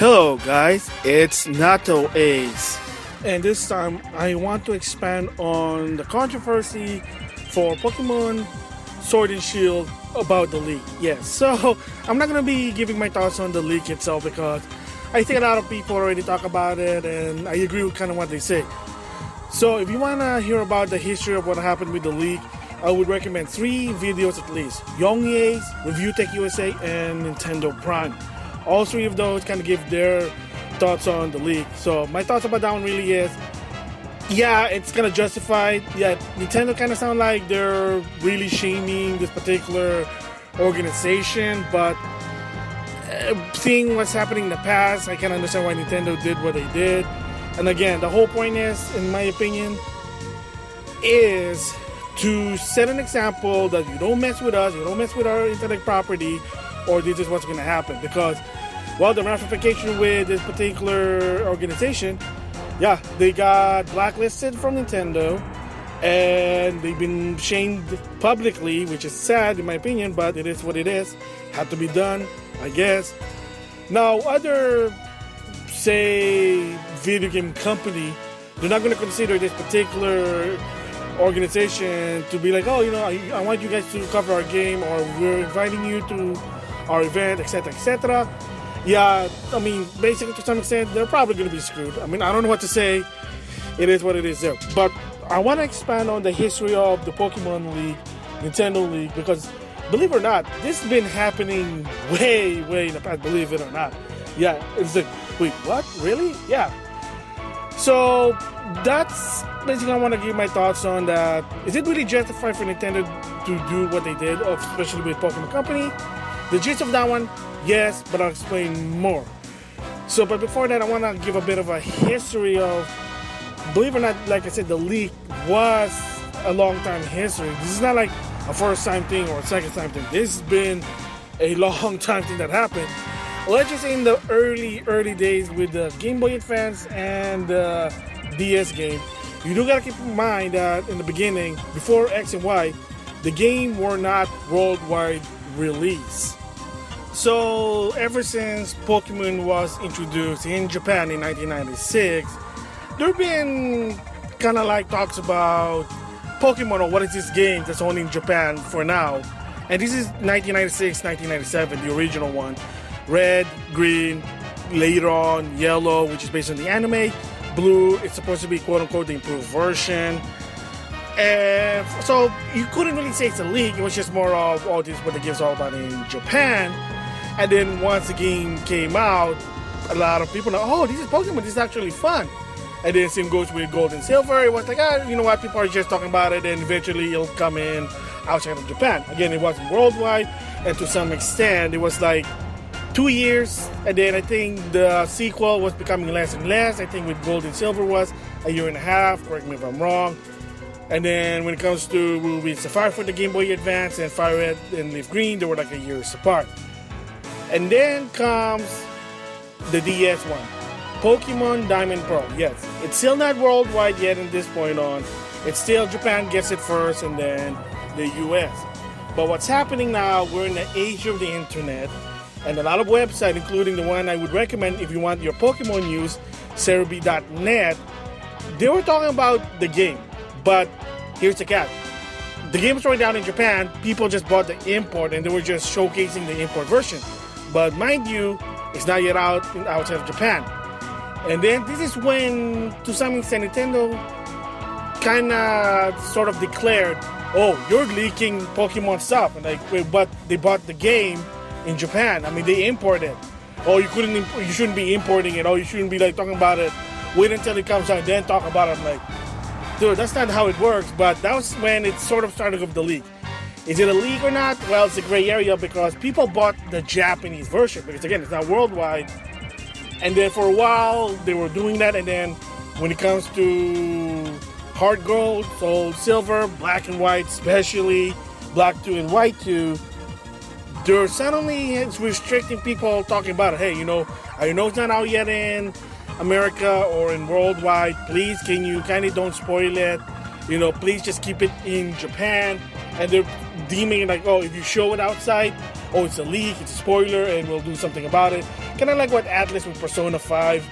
Hello guys, it's NautoAce, and this time I want to expand on the controversy for Pokemon Sword and Shield about the leak. Yes, so I'm not going to be giving my thoughts on the leak itself because I think a lot of people already talk about it and I agree with kind of what they say. So if you want to hear about the history of what happened with the leak, I would recommend 3 videos at least: Youngye's, Review Tech USA, and Nintendo Prime. All 3 of those kind of give their thoughts on the leak. So my thoughts about that one really is, yeah, it's kind of justified. Yeah, Nintendo kind of sound like they're really shaming this particular organization, but seeing what's happening in the past, I can understand why Nintendo did what they did. And again, the whole point is, in my opinion, is to set an example that you don't mess with us, you don't mess with our internet property, or this is what's going to happen. Because, well, the ramification with this particular organization, yeah, they got blacklisted from Nintendo, and they've been shamed publicly, which is sad in my opinion, but it is what it is. Had to be done, I guess. Now, other, say, video game company, they're not going to consider this particular organization to be like, oh, you know, I want you guys to cover our game, or we're inviting you to our event, etc., etc. Yeah, I mean, basically to some extent, they're probably going to be screwed. I mean, I don't know what to say. It is what it is there. But I want to expand on the history of the Pokemon League, Nintendo League, because believe it or not, this has been happening way in the past, believe it or not. Yeah, it's like, wait, what? Really? Yeah. So that's basically I want to give my thoughts on that. Is it really justified for Nintendo to do what they did, especially with Pokemon Company? The gist of that one, yes, but I'll explain more. So, but before that, I want to give a bit of a history of, believe it or not, like I said, the leak was a long time history. This is not like a first time thing or a second time thing. This has been a long time thing that happened. Let's just say in the early days with the Game Boy Advance and the DS game, you do gotta keep in mind that in the beginning, before X and Y, the game were not worldwide release. So ever since Pokemon was introduced in Japan in 1996, there have been kind of like talks about Pokemon, or what is this game that's only in Japan for now. And this is 1996, 1997, the original one. Red, green, later on yellow, which is based on the anime. Blue, it's supposed to be quote-unquote the improved version. And so you couldn't really say it's a leak. It was just more of, oh, this is what the game's all about in Japan. And then once the game came out, a lot of people know, oh, this is Pokemon, this is actually fun. And then same goes with Gold and Silver. It was like, you know what, people are just talking about it, and eventually it'll come in outside of Japan. Again, it wasn't worldwide, and to some extent, it was like 2 years, and then I think the sequel was becoming less and less. I think with Gold and Silver was 1.5 years, correct me if I'm wrong. And then when it comes to Ruby Sapphire for the Game Boy Advance and Fire Red and Leaf Green, they were like 1 year apart. And then comes the DS one, Pokemon Diamond Pearl. Yes, it's still not worldwide yet at this point on. It's still Japan gets it first and then the US. But what's happening now, we're in the age of the internet, and a lot of websites, including the one I would recommend if you want your Pokemon news, Cerebi.net, they were talking about the game. But here's the catch. The game was already out in Japan. People just bought the import and they were just showcasing the import version. But mind you, it's not yet out outside of Japan. And then this is when, to some extent, Nintendo kind of sort of declared, oh, you're leaking Pokemon stuff. And like, wait, but they bought the game in Japan. I mean, they imported. Oh, you shouldn't be importing it. Oh, you shouldn't be like talking about it. Wait until it comes out, then talk about it. I'm like, dude, that's not how it works. But that was when it sort of started with the leak. Is it a leak or not? Well, it's a gray area because people bought the Japanese version because, again, it's not worldwide. And then for a while, they were doing that. And then when it comes to hard gold, so silver, black and white, especially black 2 and white 2, they're suddenly restricting people talking about it. Hey, you know, I know it's not out yet in America or in worldwide. Please, can you kind of don't spoil it? You know, please just keep it in Japan. And they're deeming it like, oh, if you show it outside, oh, it's a leak, it's a spoiler, and we'll do something about it. Kind of like what Atlas with Persona 5.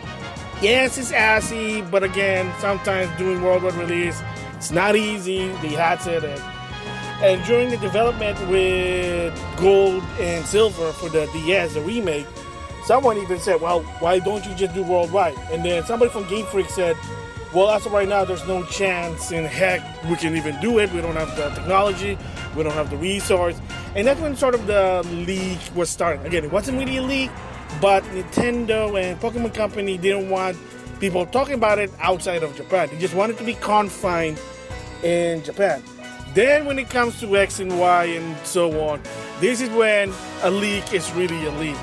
Yes, it's assy, but again, sometimes doing worldwide release, it's not easy. They had it, and during the development with Gold and Silver for the DS, the remake, someone even said, well, why don't you just do worldwide? And then somebody from Game Freak said, well, as of right now, there's no chance in heck we can even do it. We don't have the technology. We don't have the resource. And that's when sort of the leak was starting. Again, it wasn't really a leak, but Nintendo and Pokemon Company didn't want people talking about it outside of Japan. They just wanted to be confined in Japan. Then when it comes to X and Y and so on, this is when a leak is really a leak.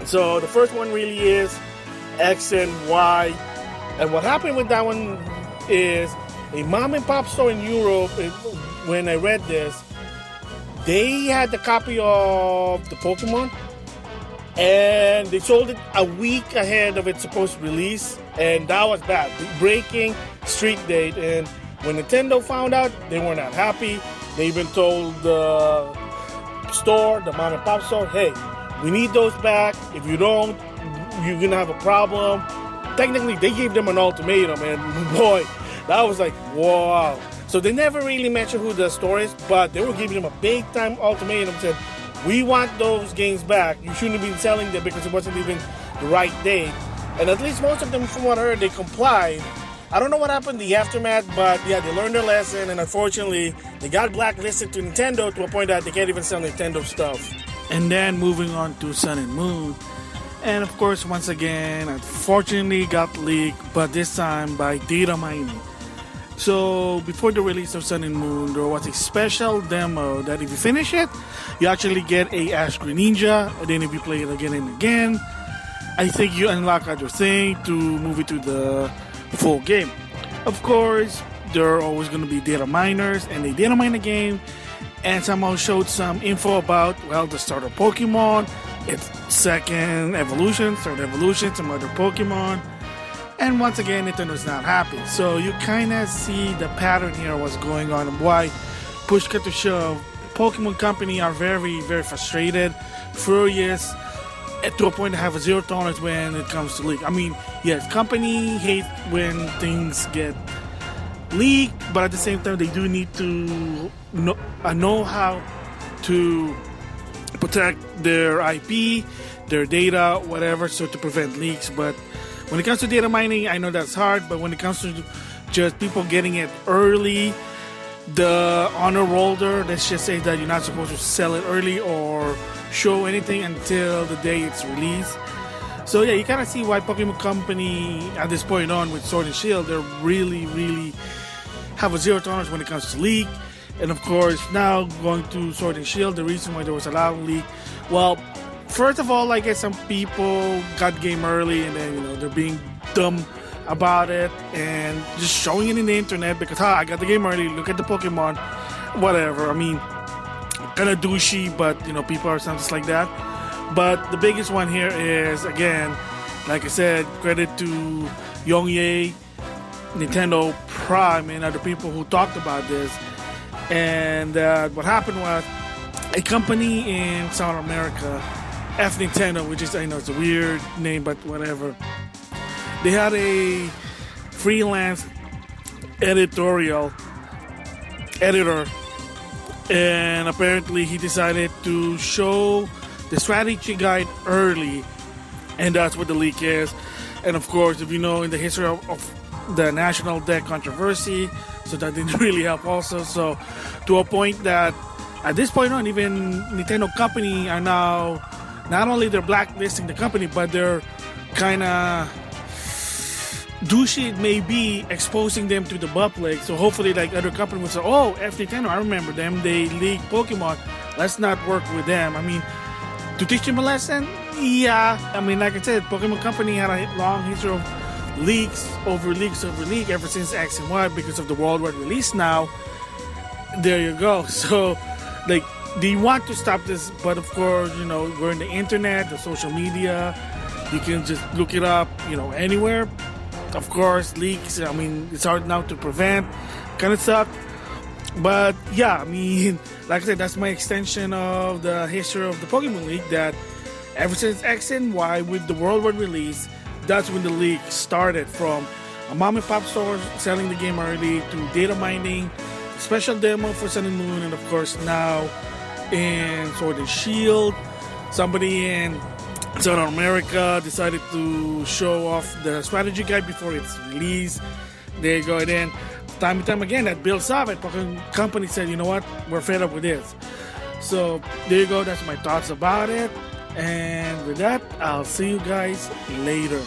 So the first one really is X and Y. And what happened with that one is a mom and pop store in Europe, when I read this, they had the copy of the Pokemon and they sold it a week ahead of its supposed release, and that was bad. Breaking street date. And when Nintendo found out, they were not happy. They even told the store, the mom and pop store, hey, we need those back. If you don't, you're going to have a problem. Technically, they gave them an ultimatum, and boy, that was like, wow. So they never really mentioned who the store is, but they were giving them a big-time ultimatum. Said, we want those games back. You shouldn't have been selling them because it wasn't even the right date. And at least most of them, from what I heard, they complied. I don't know what happened in the aftermath, but yeah, they learned their lesson, and unfortunately, they got blacklisted to Nintendo to a point that they can't even sell Nintendo stuff. And then moving on to Sun and Moon. And of course, once again, unfortunately got leaked, but this time by data mining. So before the release of Sun and Moon, there was a special demo that if you finish it, you actually get a Ash Greninja, and then if you play it again and again, I think you unlock other thing to move it to the full game. Of course, there are always going to be data miners, and they data mine the game, and somehow showed some info about, well, the starter Pokemon, its second evolution, third evolution, some other Pokemon. And once again, Nintendo's not happy. So you kind of see the pattern here, what's going on, and why push cut to shove. Pokemon Company are very, very frustrated, furious, to a point to have a zero tolerance when it comes to leak. I mean, yes, company hate when things get leaked, but at the same time, they do need to know how to protect their IP, their data, whatever, so to prevent leaks. But when it comes to data mining, I know that's hard, but when it comes to just people getting it early, the honor holder, let's just say that you're not supposed to sell it early or show anything until the day it's released. So yeah, you kind of see why Pokemon Company at this point on with Sword and Shield, they're really, really have a zero tolerance when it comes to leak. And of course, now going to Sword and Shield, the reason why there was a lot of leak, well, first of all, I guess some people got game early and then, they're being dumb about it and just showing it in the internet because, I got the game early, look at the Pokemon, whatever. I mean, kind of douchey, but, people are something like that. But the biggest one here is, again, like I said, credit to Yongye, Nintendo Prime, and other people who talked about this. And what happened was a company in South America, FNintendo, which is, I know it's a weird name, but whatever. They had a freelance editor, and apparently he decided to show the strategy guide early, and that's what the leak is. And of course, if you know in the history of the national deck controversy, so that didn't really help also. So to a point that at this point on, even Nintendo company are now, not only they're blacklisting the company, but they're kind of douchey, maybe exposing them to the public. So hopefully like other companies will say, oh, FNintendo, I remember them, they leaked Pokemon, let's not work with them. I mean, to teach them a lesson, yeah. I mean, like I said, Pokemon Company had a long history of leaks over leak ever since X and Y because of the worldwide release now. There you go. So like they want to stop this, but of course, we're in the internet, the social media, you can just look it up, anywhere. Of course, leaks, I mean, it's hard now to prevent, kind of suck. But yeah, I mean, like I said, that's my extension of the history of the Pokemon League. That ever since X and Y with the worldwide release, that's when the league started. From a mom and pop store selling the game early to data mining, special demo for Sun and Moon, and of course now in Sword and Shield, somebody in South America decided to show off the strategy guide before its release. There you go. Then time and time again, that builds up. And Pokemon Company said, you know what, we're fed up with this. So there you go. That's my thoughts about it. And with that, I'll see you guys later.